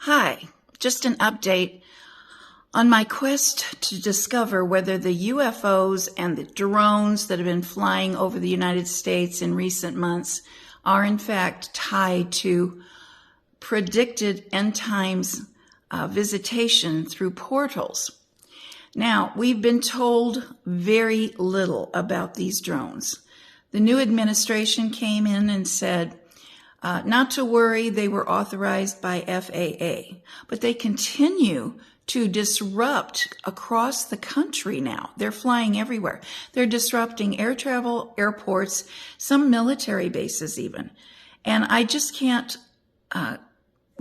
Hi, just an update on my quest to discover whether the UFOs and the drones that have been flying over the United States in recent months are in fact tied to predicted end times visitation through portals. Now, we've been told very little about these drones. The new administration came in and said, not to worry, they were authorized by FAA, but they continue to disrupt across the country now. They're flying everywhere. They're disrupting air travel, airports, some military bases even. And I just can't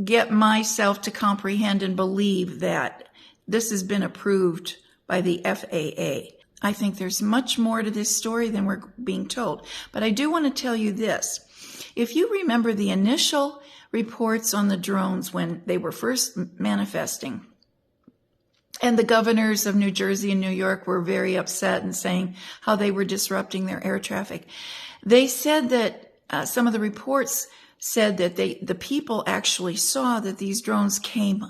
get myself to comprehend and believe that this has been approved by the FAA. I think there's much more to this story than we're being told. But I do want to tell you this. If you remember the initial reports on the drones when they were first manifesting, and the governors of New Jersey and New York were very upset and saying how they were disrupting their air traffic, they said that some of the reports said that the people actually saw that these drones came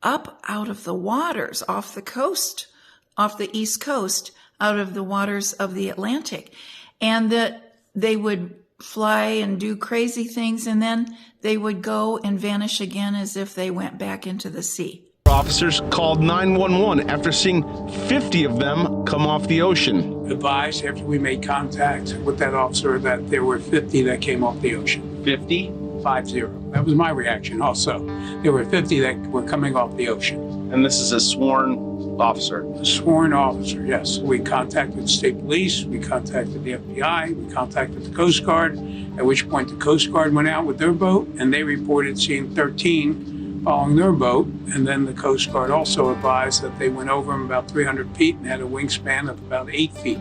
up out of the waters off the coast, off the East Coast, out of the waters of the Atlantic, and that they would fly and do crazy things, and then they would go and vanish again as if they went back into the sea. Officers called 911 after seeing 50 of them come off the ocean. Advised after we made contact with that officer that there were 50 that came off the ocean. 50? 50. That was my reaction also. There were 50 that were coming off the ocean. And this is a sworn officer? A sworn officer, yes. We contacted state police, we contacted the FBI, we contacted the Coast Guard, at which point the Coast Guard went out with their boat and they reported seeing 13 following their boat. And then the Coast Guard also advised that they went over them about 300 feet and had a wingspan of about 8 feet.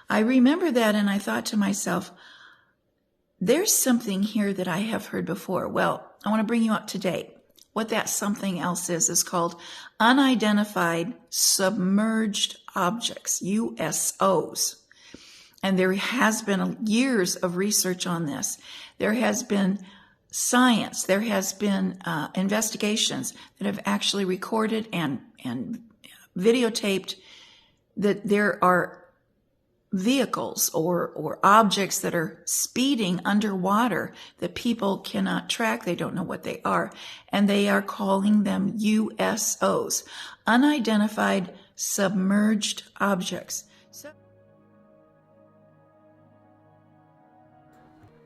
I remember that and I thought to myself, there's something here that I have heard before. Well, I want to bring you up to date. What that something else is called unidentified submerged objects, USOs. And there has been years of research on this. There has been science, there has been investigations that have actually recorded and videotaped that there are vehicles or objects that are speeding underwater that people cannot track. They don't know what they are. And they are calling them USOs, unidentified submerged objects.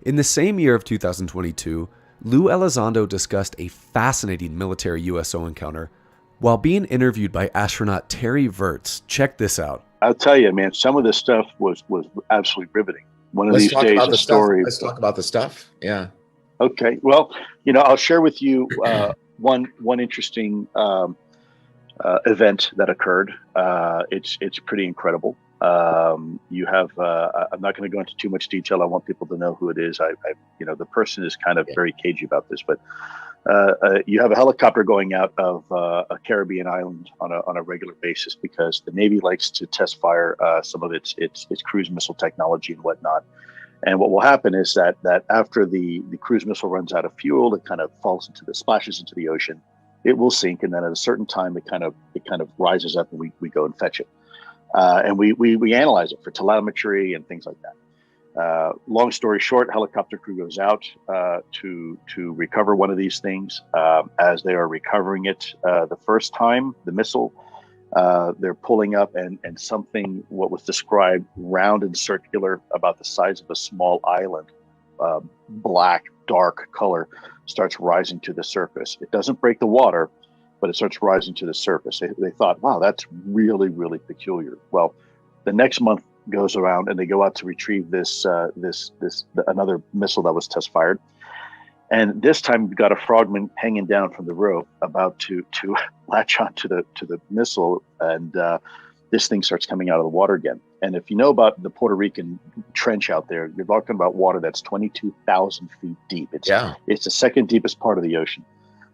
In the same year of 2022, Lou Elizondo discussed a fascinating military USO encounter while being interviewed by astronaut Terry Virts. Check this out. I'll tell you, man, some of this stuff was absolutely riveting. One of these days, a story. Let's talk about the stuff. Yeah. Okay. Well, I'll share with you one interesting event that occurred. It's pretty incredible. You have. I'm not going to go into too much detail. I want people to know who it is. The person is kind of very cagey about this, but. You have a helicopter going out of a Caribbean island on a regular basis because the Navy likes to test fire some of its cruise missile technology and whatnot. And what will happen is that after the cruise missile runs out of fuel, it kind of splashes into the ocean. It will sink, and then at a certain time, it kind of rises up, and we go and fetch it, and we analyze it for telemetry and things like that. Long story short, helicopter crew goes out to recover one of these things. As they are recovering it the first time, the missile, they're pulling up and something, what was described round and circular about the size of a small island, black, dark color, starts rising to the surface. It doesn't break the water, but it starts rising to the surface. They thought, wow, that's really, really peculiar. Well, the next month goes around and they go out to retrieve this another missile that was test fired, and this time we've got a frogman hanging down from the rope about to latch onto the missile, and this thing starts coming out of the water again. And if you know about the Puerto Rican trench out there, you're talking about water that's 22,000 feet deep. It's the second deepest part of the ocean.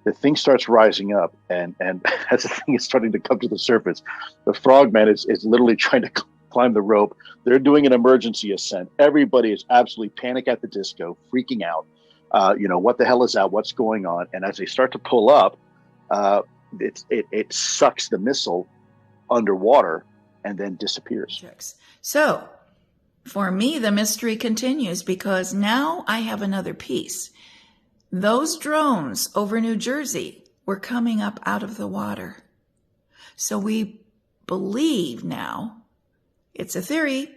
The thing starts rising up, and as the thing is starting to come to the surface, the frogman is literally trying to climb the rope. They're doing an emergency ascent. Everybody is absolutely panic at the disco, freaking out. What the hell is that? What's going on? And as they start to pull up, it sucks the missile underwater and then disappears. So for me, the mystery continues, because now I have another piece. Those drones over New Jersey were coming up out of the water. So we believe now, it's a theory.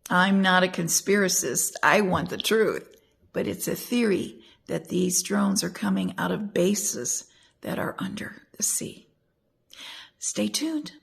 I'm not a conspiracist. I want the truth. But it's a theory that these drones are coming out of bases that are under the sea. Stay tuned.